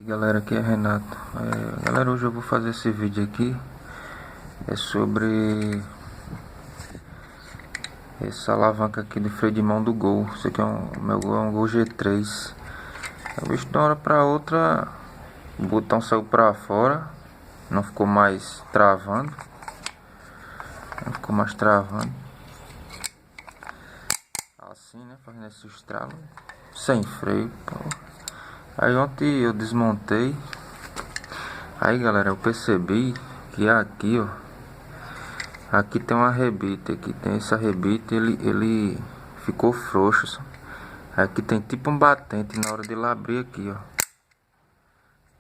Galera, aqui é Renato. Galera, hoje eu vou fazer esse vídeo aqui. É sobre essa alavanca aqui do freio de mão do Gol. Isso aqui o meu Gol é um Gol G3. Eu vi de uma hora pra outra o botão saiu pra fora. Não ficou mais travando. Assim, né? Fazendo esse estralo. Sem freio, pô. Aí ontem eu desmontei. Aí galera, eu percebi que aqui, ó, aqui tem uma rebite, aqui tem essa rebite, ele ficou frouxo. Aqui tem tipo um batente na hora de ele abrir aqui, ó.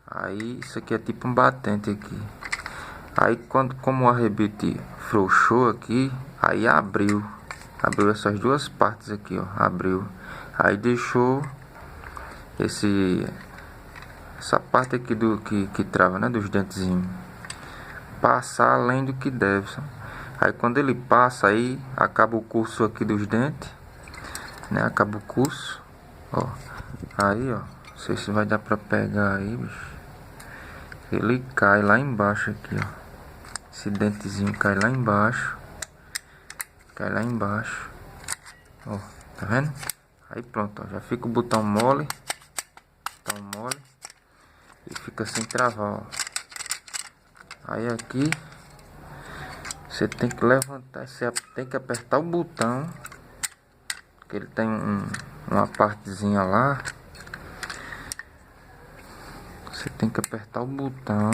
Aí isso aqui é tipo um batente aqui. Aí como a rebite frouxou aqui, aí abriu essas duas partes aqui, ó, abriu. Aí deixou essa parte aqui do que trava, né, dos dentezinhos, passar além do que deve, sabe? Aí quando ele passa, aí acaba o curso aqui dos dentes, né? Acaba o curso, ó. Aí, ó, não sei se vai dar pra pegar aí, bicho. Ele cai lá embaixo aqui, ó. Esse dentezinho cai lá embaixo. Ó, tá vendo? Aí pronto, ó, já fica o botão mole. E fica sem travar, ó. Aí aqui você tem que levantar, você tem que apertar o botão, que ele tem uma partezinha lá. Você tem que apertar o botão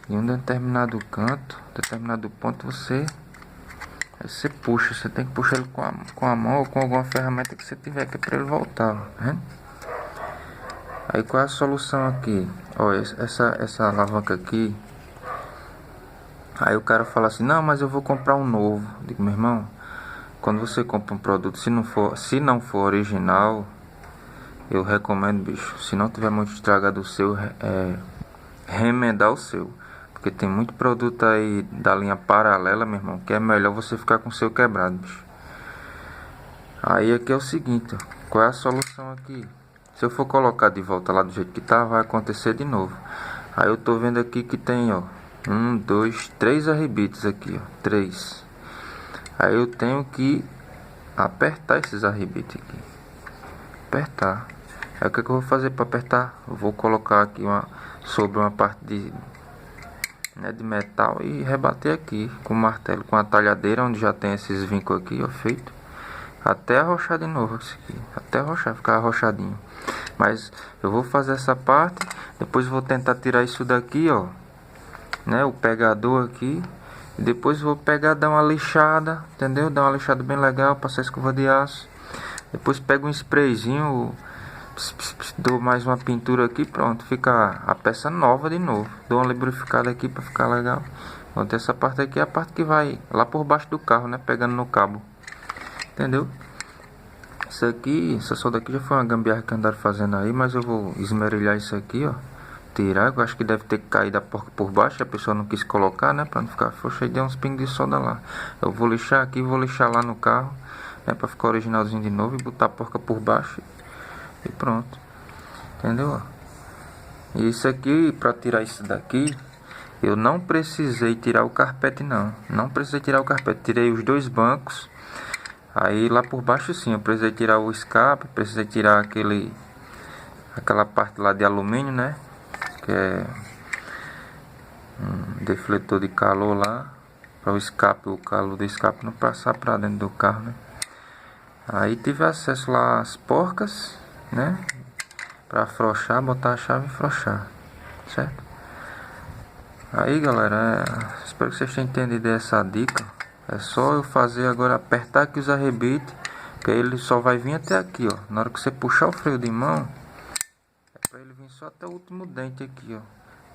em um determinado canto, determinado ponto você puxa. Você tem que puxar ele com a mão ou com alguma ferramenta que você tiver, que é para ele voltar, né? Aí qual é a solução aqui? Ó, essa alavanca aqui. Aí o cara fala assim: não, mas eu vou comprar um novo. Digo, meu irmão, quando você compra um produto, se não for original, eu recomendo, bicho, se não tiver muito estragado o seu, remendar o seu. Porque tem muito produto aí da linha paralela, meu irmão, que é melhor você ficar com o seu quebrado, bicho. Aí aqui é o seguinte, ó, qual é a solução aqui? Se eu for colocar de volta lá do jeito que tá, vai acontecer de novo. Aí eu tô vendo aqui que tem, ó, 1, 2, 3 arrebites aqui, ó, 3. Aí eu tenho que apertar esses arrebites aqui. Apertar. Aí o que eu vou fazer para apertar? Eu vou colocar aqui sobre uma parte de metal e rebater aqui com o martelo, com a talhadeira, onde já tem esses vincos aqui, ó, feito. Até arrochar de novo isso aqui. Até arrochar, ficar arrochadinho. Mas eu vou fazer essa parte. Depois vou tentar tirar isso daqui, ó, né, o pegador aqui. E depois vou pegar, dar uma lixada, entendeu? Dar uma lixada bem legal, passar escova de aço. Depois pego um sprayzinho, dou mais uma pintura aqui, pronto, fica a peça nova de novo. Dou uma lubrificada aqui para ficar legal. Pronto, essa parte aqui é a parte que vai lá por baixo do carro, né, pegando no cabo. Entendeu? Essa solda aqui já foi uma gambiarra que andaram fazendo aí, mas eu vou esmerilhar isso aqui, ó. Tirar, eu acho que deve ter caído a porca por baixo, a pessoa não quis colocar, né, pra não ficar frouxo, e deu uns pingos de solda lá. Eu vou lixar aqui, vou lixar lá no carro, né, pra ficar originalzinho de novo, e botar a porca por baixo e pronto. Entendeu? E isso aqui, pra tirar isso daqui, eu não precisei tirar o carpete, não precisei tirar o carpete, tirei os dois bancos. Aí lá por baixo sim, eu precisei tirar o escape, precisei tirar aquela parte lá de alumínio, né, que é um defletor de calor lá, para o calor do escape não passar para dentro do carro, né. Aí tive acesso lá às porcas, né, para afrouxar, botar a chave e afrouxar, certo? Aí galera, espero que vocês tenham entendido essa dica. É só eu fazer agora, apertar aqui os arrebites, que aí ele só vai vir até aqui, ó. Na hora que você puxar o freio de mão, é pra ele vir só até o último dente aqui, ó.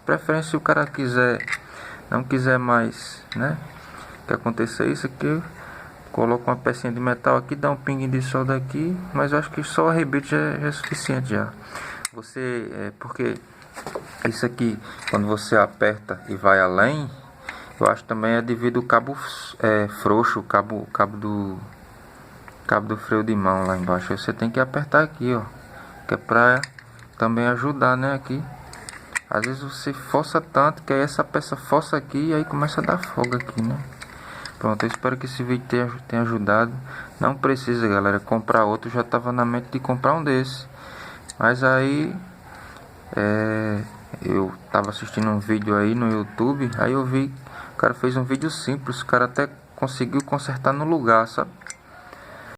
Preferência se o cara não quiser mais, né, que aconteça isso aqui, coloca uma pecinha de metal aqui, dá um pinguinho de solda aqui, mas eu acho que só o arrebite já é suficiente já. Porque isso aqui, quando você aperta e vai além, eu acho também é devido ao cabo frouxo, o cabo do freio de mão lá embaixo. Você tem que apertar aqui, ó, que é pra também ajudar, né, aqui. Às vezes você força tanto que aí essa peça força aqui e aí começa a dar folga aqui, né. Pronto, eu espero que esse vídeo tenha ajudado. Não precisa, galera, comprar outro. Já tava na mente de comprar um desse, mas aí eu tava assistindo um vídeo aí no YouTube. Aí eu vi, o cara fez um vídeo simples. O cara até conseguiu consertar no lugar, sabe?